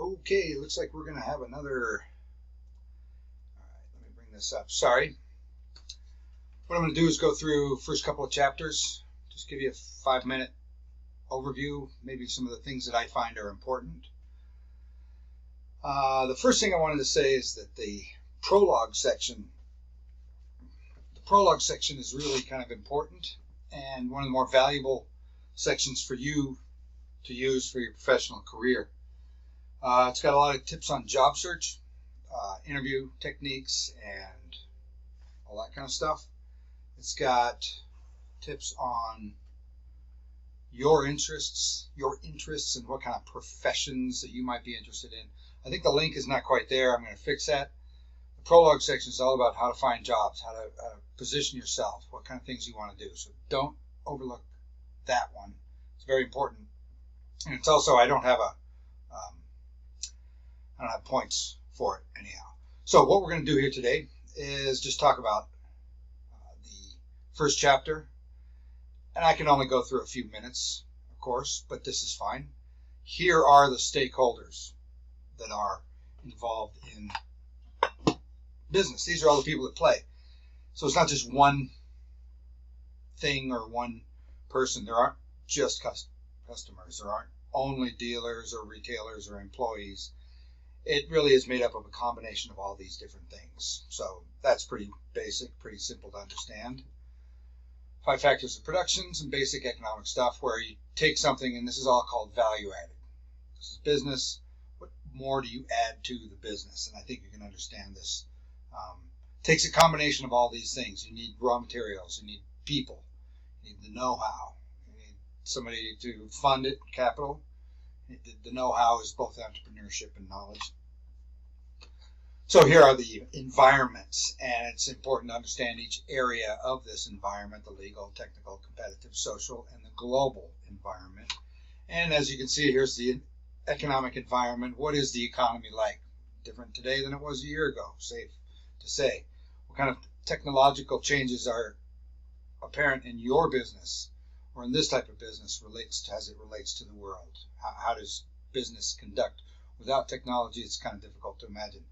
Okay, looks like we're going to have another. All right, let me bring this up. Sorry. What I'm going to do is go through first couple of chapters, just give you a 5-minute overview, maybe some of the things that I find are important. The first thing I wanted to say is that the prologue section is really kind of important and one of the more valuable sections for you to use for your professional career. It's got a lot of tips on job search, interview techniques, and all that kind of stuff. It's got tips on your interests and what kind of professions that you might be interested in. I think the link is not quite there. I'm going to fix that. The prologue section is all about how to find jobs, how to position yourself, what kind of things you want to do. So don't overlook that one. It's very important. And it's also, I don't have points for it anyhow. So what we're going to do here today is just talk about the first chapter. And I can only go through a few minutes, of course, but this is fine. Here are the stakeholders that are involved in business. These are all the people that play. So it's not just one thing or one person. There aren't just customers. There aren't only dealers or retailers or employees. It really is made up of a combination of all these different things. So that's pretty basic, pretty simple to understand. 5 factors of production, some basic economic stuff where you take something, and this is all called value added. This is business. What more do you add to the business? And I think you can understand this. It takes a combination of all these things. You need raw materials. You need people. You need the know-how. You need somebody to fund it, capital. The know-how is both entrepreneurship and knowledge. So here are the environments, and it's important to understand each area of this environment: the legal, technical, competitive, social, and the global environment. And as you can see, here's the economic environment. What is the economy like? Different today than it was a year ago, safe to say. What kind of technological changes are apparent in your business or in this type of business as it relates to the world? How does business conduct? Without technology, it's kind of difficult to imagine.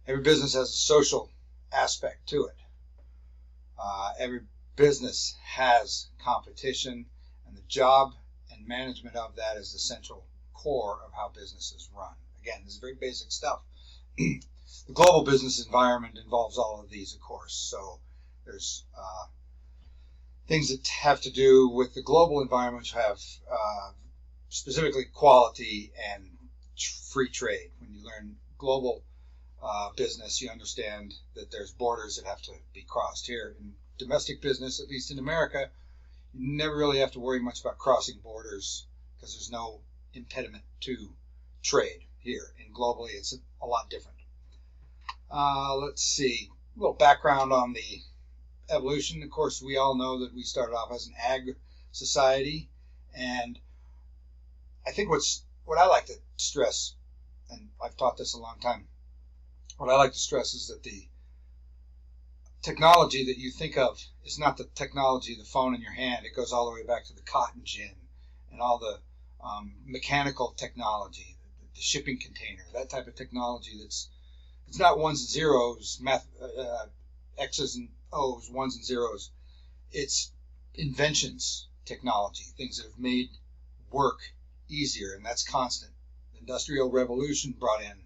Every business has a social aspect to it. Every business has competition, and the job and management of that is the central core of how businesses run. Again, this is very basic stuff. The global business environment involves all of these, of course. So there's things that have to do with the global environment, which have specifically quality and free trade. When you learn global business, you understand that there's borders that have to be crossed. Here in domestic business, at least in America, you never really have to worry much about crossing borders because there's no impediment to trade. Here in globally, it's a lot different. Let's see, a little background on the evolution. Of course, we all know that we started off as an ag society, and I think what I like to stress, and I've taught this a long time, what I like to stress is that the technology that you think of is not the technology, the phone in your hand. It goes all the way back to the cotton gin and all the mechanical technology, the shipping container, that type of technology it's not ones and zeros, X's and O's, ones and zeros. It's inventions technology, things that have made work easier, and that's constant. The Industrial Revolution brought in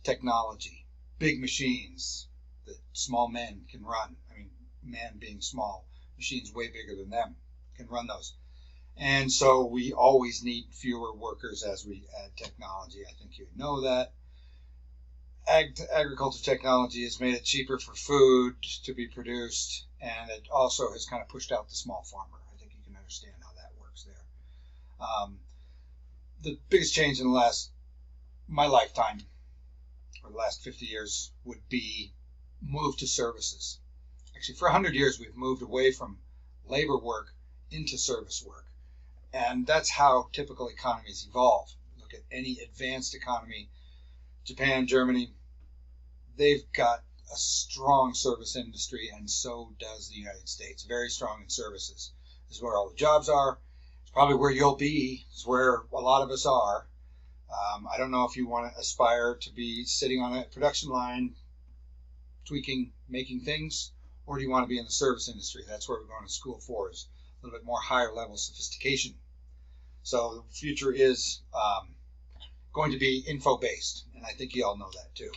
technology, big machines that small men can run. I mean, man being small, machines way bigger than them can run those. And so we always need fewer workers as we add technology. I think you know that. Agriculture technology has made it cheaper for food to be produced, and it also has kind of pushed out the small farmer. I think you can understand how that works there. The biggest change in my lifetime, or the last 50 years, would be move to services. Actually, for 100 years, we've moved away from labor work into service work. And that's how typical economies evolve. Look at any advanced economy, Japan, Germany, they've got a strong service industry, and so does the United States. Very strong in services. This is where all the jobs are. It's probably where you'll be. It's where a lot of us are. I don't know if you want to aspire to be sitting on a production line, tweaking, making things, or do you want to be in the service industry? That's where we're going to school for, is a little bit more higher level sophistication. So the future is going to be info-based, and I think you all know that too.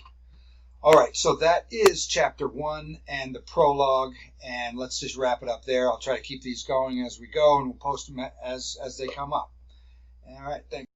All right, so that is chapter 1 and the prologue, and let's just wrap it up there. I'll try to keep these going as we go, and we'll post them as they come up. All right, thanks.